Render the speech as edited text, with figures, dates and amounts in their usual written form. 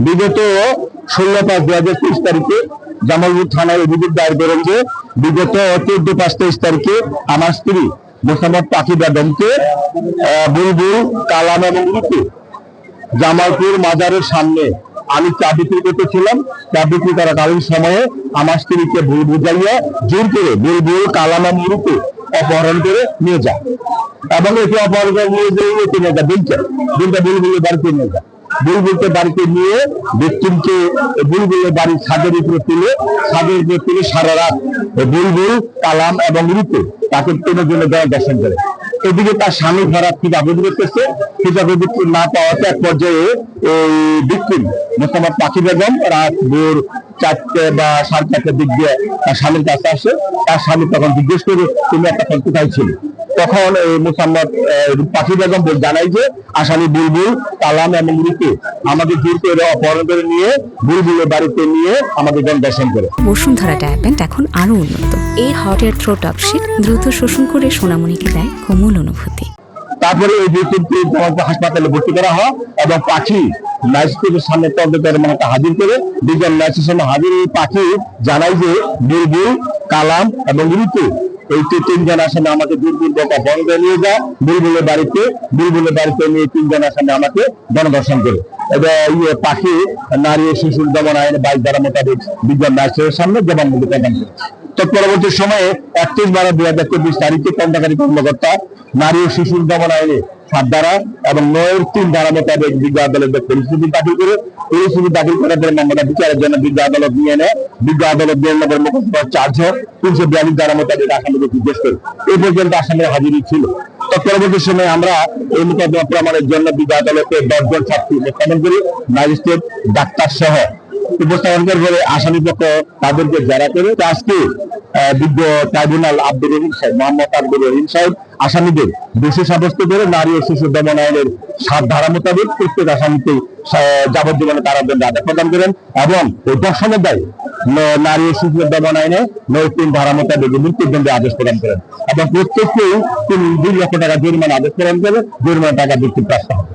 বিগত 16/5/2023 তারিখে জামালপুর থানায় অভিযোগ দায়ের করেন যে বিগত 14/5/23 তারিখে আমার স্ত্রী মোসাম্মদ পাখি বেগমকে বুলবুল, কালাম এবং রূপে জামালপুর মাজারের সামনে আমি চা বিক্রি করতেছিলাম। চা বিক্রি করাকালীন সময়ে আমার স্ত্রীকে ভুল বুঝাইয়া জোর করে বুলবুল, কালাম এবং রূপে অপহরণ করে নিয়ে যায় এবং একে অপহরণ করে নিয়ে যায় দিনটা বুলবুলের বাড়িতে নিয়ে যায়। বুলবুলকে বাড়িতে নিয়ে ভিকটিমকে বুলবুলের বাড়ির ছাদের উপরে তুলে সারা রাত বুলবুল, কালাম এবং রূপে তাকে ট্রেনের জন্য দর্শন করে। এদিকে তার স্বামী ঘরাত থেকে আবেদন করতেছে, না পাওয়াতে এক পর্যায়ে এই ভিকটিম মোসাম্মদ পাখি বেগম রাত ভোর 4টে বা 4:30টার দিক দিয়ে তার স্বামীর কাছে আসে। তার স্বামী তখন জিজ্ঞেস করে তুমি একটা কোথায় ছিল। তখন মোসাম্মদ পাখি বেগম জানাই যে আসামি বুলবুল, কালাম এবং রূপে আমাকে জোর করে অপহরণ করে নিয়ে বুলবুলের বাড়িতে নিয়ে আমাকে দর্শন করে। বসুন্ধরা ডায়াপেন্ট এখন আরো উন্নত। এই হট এয়ার থ্রো টপশিট দ্রুত শোষণ করে সোনামণিকে দেয় কোমল অনুভূতি। তারপরে এই ভিকটিমকে হাসপাতালে ভর্তি করা হয় এবং পাখি ম্যাজিস্ট্রেটের সামনে তদন্তের হাজির করে দুজন ম্যাজিস্ট্রেটের সামনে হাজির পাখি জানাই যে বুলবুল, কালাম এবং রূপে এই 3জন আসামি আমাকে দুর্বৃত্ত অপহরণ করে নিয়ে যায় বুলবুলের বাড়িতে নিয়ে 3জন আসামি আমাকে গণধর্ষণ করে। পাখি নারী ও শিশুর দমন আইনে 22 ধারা মোতাবেক দুজন ম্যাজিস্ট্রেটের সামনে জবানবন্দি প্রদান করে। তৎপরবর্তী সময়ে 31/12/2024 তারিখে তদন্তকারী কর্মকর্তা নারী ও শিশুর দমন আইনে 7 ধারা এবং 9-3 ধারা মোতাবেক বিজ্ঞ আদালতে পরিস্থিতি দাখিল করে করার পরে মামলা বিচারের জন্য বিজ্ঞ আদালত নিয়ে নেয়। বিজ্ঞ আদালত বিয়ানীনগর মোকদ্দমা 342 ধারা মোতাবেক আসামিকে জিজ্ঞেস করে। এই পর্যন্ত আসামির হাজিরি ছিল। তৎপরবর্তী সময়ে আমরা এই মোকদ্দমা প্রমাণের জন্য বিজ্ঞ আদালতে 10 জন সাক্ষী উপস্থাপন করি, ম্যাজিস্ট্রেট, ডাক্তার সহ উপস্থাপন করে আসামি পক্ষ তাদেরকে জেরা করে। আজকে বিজ্ঞ ট্রাইব্যুনাল মোহাম্মদ আব্দুর রহিম সাহেব আসামিদের দোষী সাব্যস্ত করে নারী ও শিশু দমন আইনের 7 ধারা মোতাবেক প্রত্যেক আসামিকে যাবজ্জীবন কারাদণ্ড আদেশ প্রদান করেন এবং দর্শনের দায় নারী ও শিশু দমন আইনে 9-3 ধারা মোতাবেক মৃত্যুদণ্ডে আদেশ প্রদান করেন এবং প্রত্যেককেই 2 লক্ষ টাকা জরিমানা আদেশ প্রদান করে জরিমানা টাকা বৃত্তি প্রাপ্ত হয়।